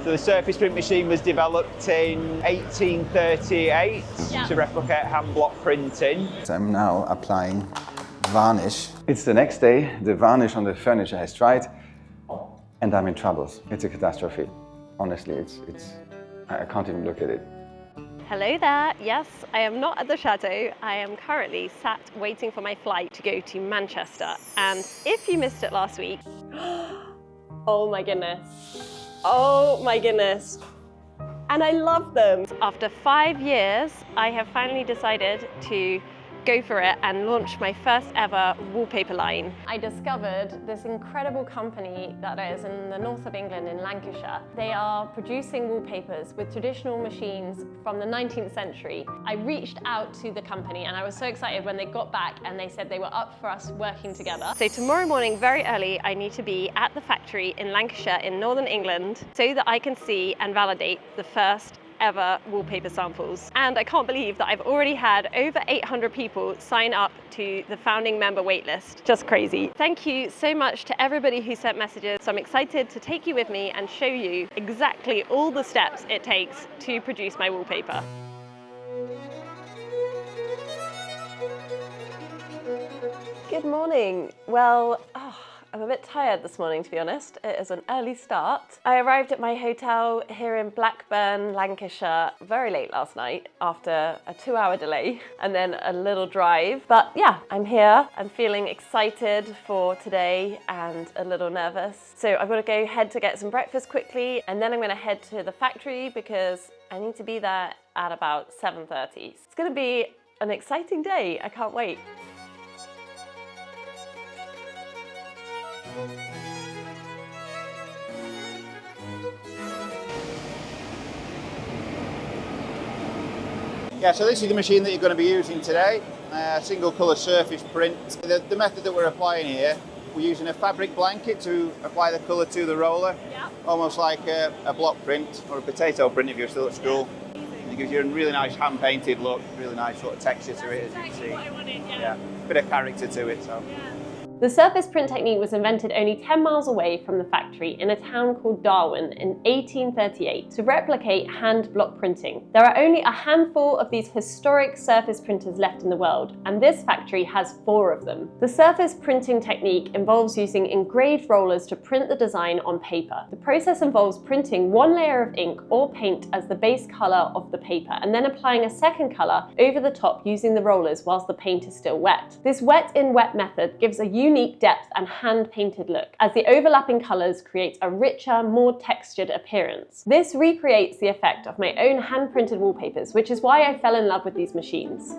So the surface print machine was developed in 1838 to replicate hand block printing. I'm now applying varnish. It's the next day, the varnish on the furniture has dried, and I'm in troubles. It's a catastrophe. Honestly, I can't even look at it. Hello there. Yes, I am not at the Chateau. I am currently sat waiting for my flight to go to Manchester. And if you missed it last week, oh my goodness. Oh my goodness. And I love them. After 5 years, I have finally decided to go for it and launch my first ever wallpaper line. I discovered this incredible company that is in the north of England in Lancashire. They are producing wallpapers with traditional machines from the 19th century. I reached out to the company and I was so excited when they got back and they said they were up for us working together. So tomorrow morning, very early, I need to be at the factory in Lancashire in northern England so that I can see and validate the first ever wallpaper samples. And I can't believe that I've already had over 800 people sign up to the founding member waitlist. Just crazy. Thank you so much to everybody who sent messages. So I'm excited to take you with me and show you exactly all the steps it takes to produce my wallpaper. Good morning. Well, I'm a bit tired this morning, to be honest. It is an early start. I arrived at my hotel here in Blackburn, Lancashire, very late last night after a 2-hour delay and then a little drive. But yeah, I'm here. I'm feeling excited for today and a little nervous. So I've got to go head to get some breakfast quickly and then I'm going to head to the factory because I need to be there at about 7:30. It's going to be an exciting day. I can't wait. Yeah, so this is the machine that you're going to be using today, single colour surface print. The method that we're applying here, we're using a fabric blanket to apply the colour to the roller, almost like a block print or a potato print if you're still at school. It gives you a really nice hand painted look, really nice sort of texture to it, as you can see. What I wanted, Yeah, bit of character to it. So. The surface print technique was invented only 10 miles away from the factory in a town called Darwin in 1838 to replicate hand block printing. There are only a handful of these historic surface printers left in the world, and this factory has 4 of them. The surface printing technique involves using engraved rollers to print the design on paper. The process involves printing 1 layer of ink or paint as the base colour of the paper, and then applying a second colour over the top using the rollers whilst the paint is still wet. This wet-in-wet method gives a unique depth and hand-painted look, as the overlapping colours create a richer, more textured appearance. This recreates the effect of my own hand-printed wallpapers, which is why I fell in love with these machines.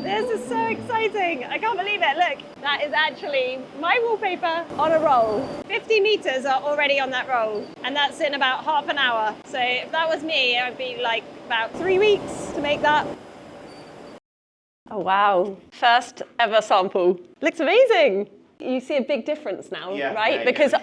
This is so exciting. I can't believe it. Look, that is actually my wallpaper on a roll. 50 meters are already on that roll, and that's in about half an hour. So if that was me, it would be like about 3 weeks to make that. Oh, wow. First ever sample. Looks amazing. You see a big difference now, right? Yeah, because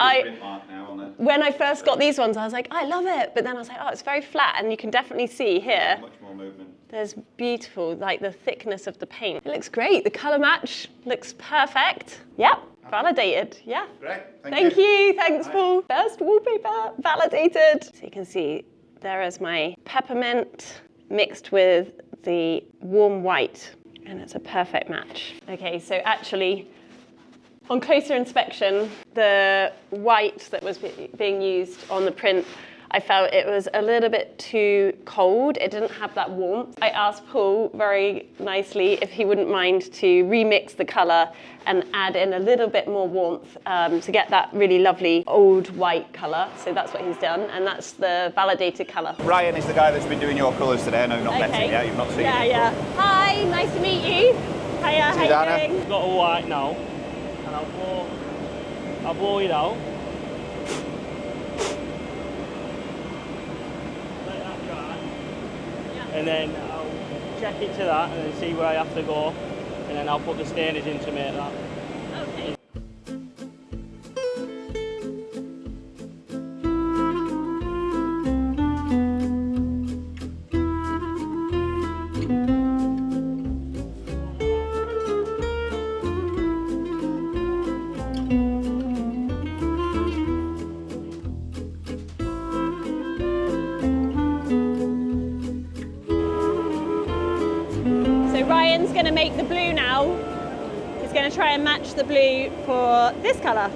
when I first got these ones, I was like, I love it. But then I was like, oh, it's very flat. And you can definitely see here. Much more movement. There's beautiful, like the thickness of the paint. It looks great. The color match looks perfect. Yep, validated. Yeah. Great. Thank you. Thanks, Paul. First wallpaper validated. So you can see there is my peppermint mixed with the warm white, and it's a perfect match. Okay, so actually, on closer inspection, the white that was being used on the print, I felt it was a little bit too cold. It didn't have that warmth. I asked Paul very nicely if he wouldn't mind to remix the colour and add in a little bit more warmth to get that really lovely old white colour. So that's what he's done, and that's the validated colour. Ryan is the guy that's been doing your colours today. I know you've not met him yet, you've not seen him. Yeah. Hi, nice to meet you. Hiya, how you doing? Got a white now, and I'll blow it out. Let that dry. And then I'll check it to that and then see where I have to go. And then I'll put the stainers in to make that. Okay. Ryan's going to make the blue now. He's going to try and match the blue for this colour.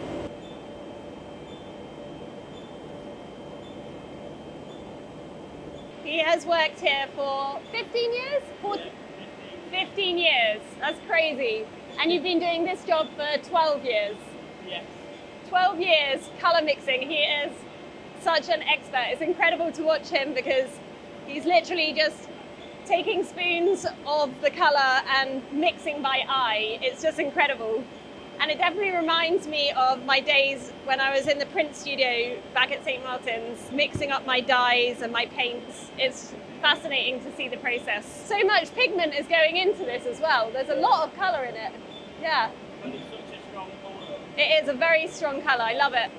He has worked here for 15 years? 15 years, that's crazy. And you've been doing this job for 12 years? Yes. 12 years colour mixing. He is such an expert. It's incredible to watch him because he's literally just taking spoons of the colour and mixing by eye. It's just incredible. And it definitely reminds me of my days when I was in the print studio back at St. Martin's, mixing up my dyes and my paints. It's fascinating to see the process. So much pigment is going into this as well. There's a lot of colour in it. Yeah. But it's such a strong colour. It is a very strong colour. I love it.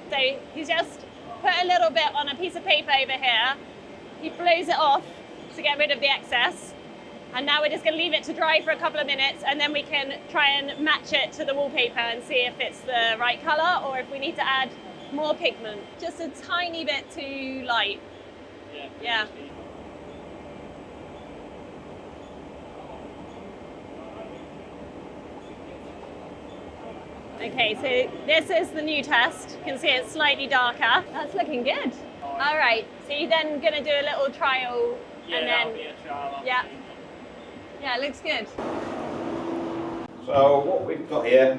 So he's just put a little bit on a piece of paper over here. He blows it off to get rid of the excess. And now we're just going to leave it to dry for a couple of minutes, and then we can try and match it to the wallpaper and see if it's the right colour or if we need to add more pigment. Just a tiny bit too light. Yeah. Okay, so this is the new test. You can see it's slightly darker. That's looking good. All right, so you're then going to do a little trial and then... That'll be a trial. Yeah, it looks good. So what we've got here,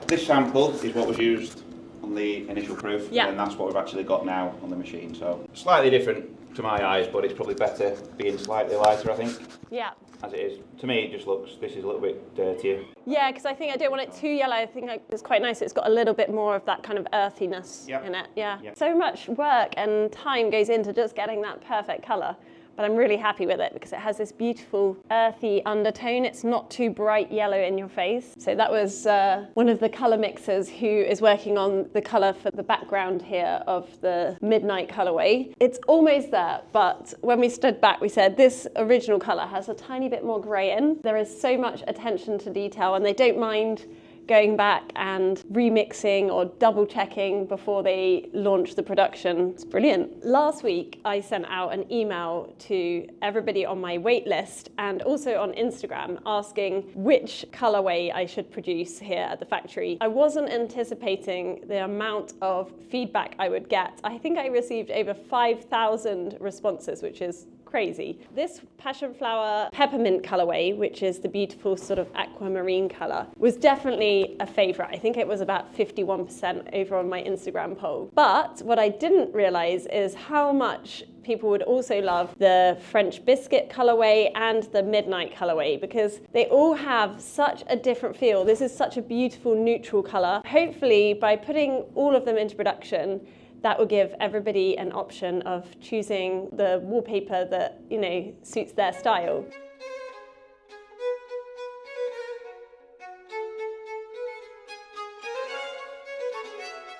this sample is what was used on the initial proof, and that's what we've actually got now on the machine. So slightly different to my eyes, but it's probably better being slightly lighter, I think. Yeah. As it is. To me, it just looks, this is a little bit dirtier. Yeah, because I think I don't want it too yellow. I think it's quite nice. It's got a little bit more of that kind of earthiness in it. Yeah. So much work and time goes into just getting that perfect colour. But I'm really happy with it because it has this beautiful earthy undertone. It's not too bright yellow in your face. So that was one of the colour mixers who is working on the colour for the background here of the Midnight colourway. It's almost there, but when we stood back, we said this original colour has a tiny bit more grey in. There is so much attention to detail, and they don't mind going back and remixing or double checking before they launch the production. It's brilliant. Last week, I sent out an email to everybody on my wait list and also on Instagram asking which colorway I should produce here at the factory. I wasn't anticipating the amount of feedback I would get. I think I received over 5,000 responses, which is crazy. This passion flower peppermint colorway, which is the beautiful sort of aquamarine color, was definitely a favorite. I think it was about 51% over on my Instagram poll. But what I didn't realize is how much people would also love the French biscuit colorway and the midnight colorway because they all have such a different feel. This is such a beautiful neutral color. Hopefully, by putting all of them into production, that will give everybody an option of choosing the wallpaper that, you know, suits their style.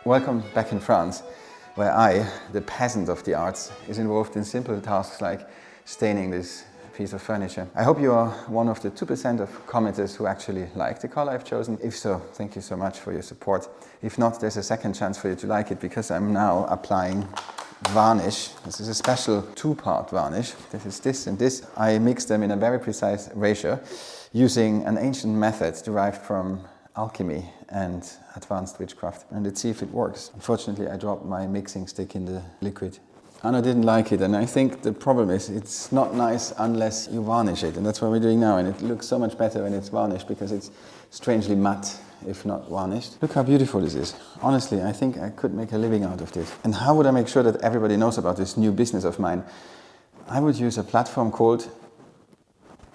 Welcome back in France, where I, the peasant of the arts, is involved in simple tasks like staining this piece of furniture. I hope you are one of the 2% of commenters who actually like the color I've chosen. If so, thank you so much for your support. If not, there's a second chance for you to like it because I'm now applying varnish. This is a special two-part varnish. This is this and this. I mix them in a very precise ratio using an ancient method derived from alchemy and advanced witchcraft. And let's see if it works. Unfortunately, I dropped my mixing stick in the liquid. Anna didn't like it, and I think the problem is it's not nice unless you varnish it, and that's what we're doing now, and it looks so much better when it's varnished because it's strangely matte if not varnished. Look how beautiful this is. Honestly, I think I could make a living out of this. And how would I make sure that everybody knows about this new business of mine? I would use a platform called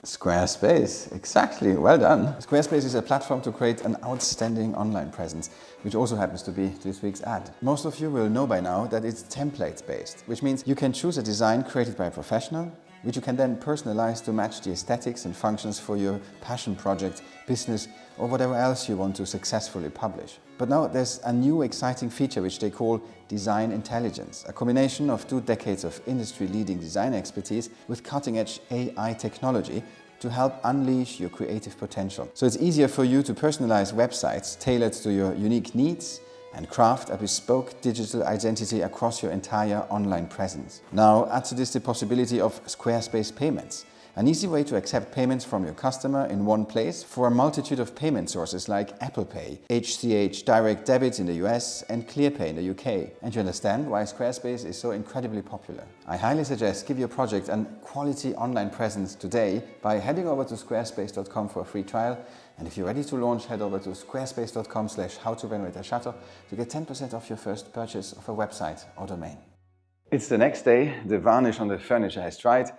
Squarespace. Exactly, well done. Squarespace is a platform to create an outstanding online presence, which also happens to be this week's ad. Most of you will know by now that it's templates based, which means you can choose a design created by a professional, which you can then personalize to match the aesthetics and functions for your passion project, business, or whatever else you want to successfully publish. But now there's a new exciting feature which they call design intelligence, a combination of 2 decades of industry-leading design expertise with cutting-edge AI technology to help unleash your creative potential. So it's easier for you to personalize websites tailored to your unique needs and craft a bespoke digital identity across your entire online presence. Now add to this the possibility of Squarespace payments, an easy way to accept payments from your customer in one place for a multitude of payment sources like Apple Pay, ACH, direct debits in the US and ClearPay in the UK. And you understand why Squarespace is so incredibly popular. I highly suggest give your project a quality online presence today by heading over to squarespace.com for a free trial. And if you're ready to launch, head over to squarespace.com/howtorenovate-a-chateau to get 10% off your first purchase of a website or domain. It's the next day, the varnish on the furniture has dried,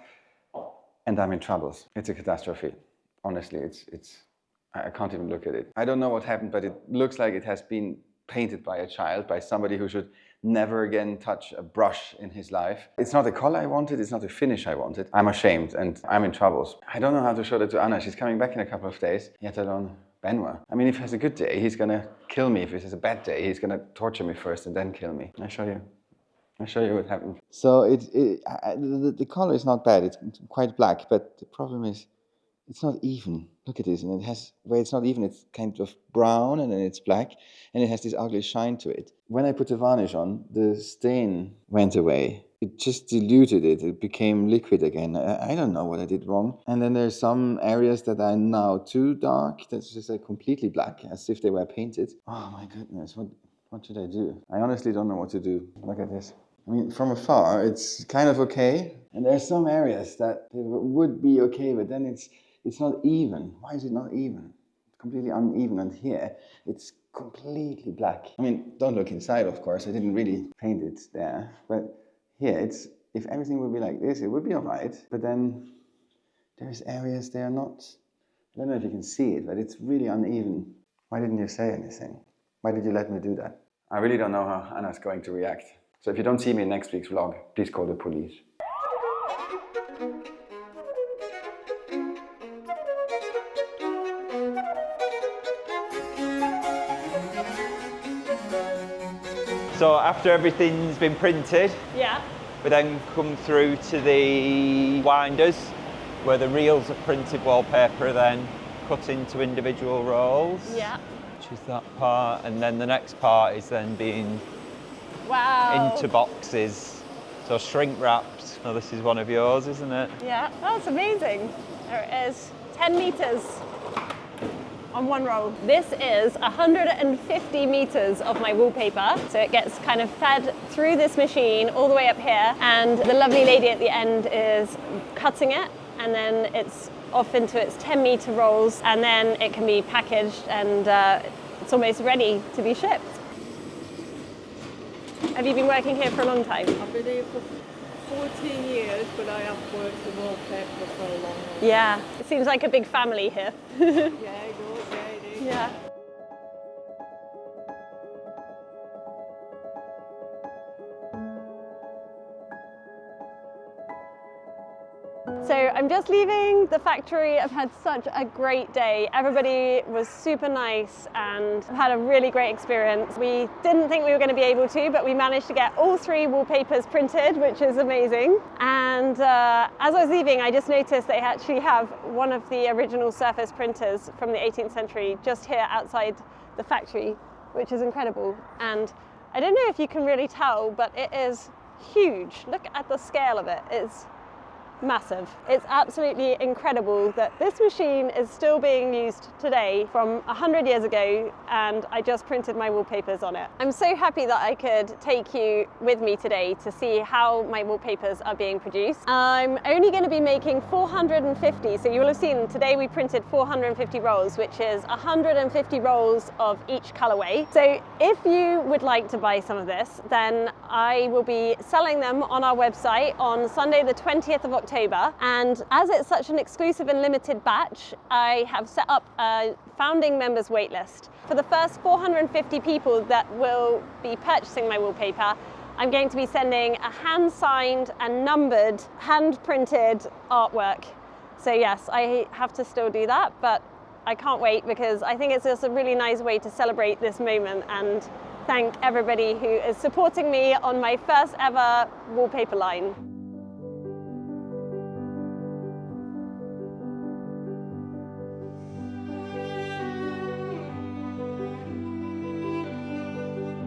and I'm in troubles. It's a catastrophe. Honestly, I can't even look at it. I don't know what happened, but it looks like it has been painted by a child, by somebody who should never again touch a brush in his life. It's not the color I wanted, it's not the finish I wanted. I'm ashamed and I'm in troubles. I don't know how to show that to Anna. She's coming back in a couple of days, yet alone Benoit. I mean, if he has a good day, he's gonna kill me. If he has a bad day, he's gonna torture me first and then kill me. I'll show you what happened. So the color is not bad, it's quite black, but the problem is it's not even. Look at this, and it has, where it's not even, it's kind of brown and then it's black, and it has this ugly shine to it. When I put the varnish on, the stain went away. It just diluted it, it became liquid again. I don't know what I did wrong. And then there's some areas that are now too dark, that's just like completely black, as if they were painted. Oh my goodness, what should I do? I honestly don't know what to do. Look at this. I mean, from afar, it's kind of okay. And there's some areas that would be okay, but then it's not even. Why is it not even? It's completely uneven. And here, it's completely black. I mean, don't look inside, of course. I didn't really paint it there. But here, if everything would be like this, it would be all right. But then there's areas they are not. I don't know if you can see it, but it's really uneven. Why didn't you say anything? Why did you let me do that? I really don't know how Anna's going to react. So if you don't see me in next week's vlog, please call the police. So after everything's been printed, Yeah. we then come through to the winders, where the reels of printed wallpaper are then cut into individual rolls. Yeah. Which is that part, and then the next part is then being Wow. into boxes, so shrink wrapped. Now this is one of yours, isn't it? Yeah, that's amazing. There it is, 10 meters on one roll. This is 150 meters of my wallpaper. So it gets kind of fed through this machine all the way up here, and the lovely lady at the end is cutting it, and then it's off into its 10-meter rolls, and then it can be packaged, and it's almost ready to be shipped. Have you been working here for a long time? I've been here for 14 years, but I have worked in wallpaper for a long time. Yeah, it seems like a big family here. Yeah, it does, yeah, it is. Yeah. So I'm just leaving the factory. I've had such a great day. Everybody was super nice and I've had a really great experience. We didn't think we were going to be able to, but we managed to get all 3 wallpapers printed, which is amazing. And as I was leaving, I just noticed they actually have one of the original surface printers from the 18th century just here outside the factory, which is incredible. And I don't know if you can really tell, but it is huge. Look at the scale of it. It's massive. It's absolutely incredible that this machine is still being used today from 100 years ago, and I just printed my wallpapers on it. I'm so happy that I could take you with me today to see how my wallpapers are being produced. I'm only going to be making 450, so you will have seen today we printed 450 rolls, which is 150 rolls of each colorway. So if you would like to buy some of this, then I will be selling them on our website on Sunday the 20th of October, and as it's such an exclusive and limited batch, I have set up a founding members waitlist. For the first 450 people that will be purchasing my wallpaper, I'm going to be sending a hand-signed and numbered, hand-printed artwork. So yes, I have to still do that, but I can't wait because I think it's just a really nice way to celebrate this moment and thank everybody who is supporting me on my first ever wallpaper line.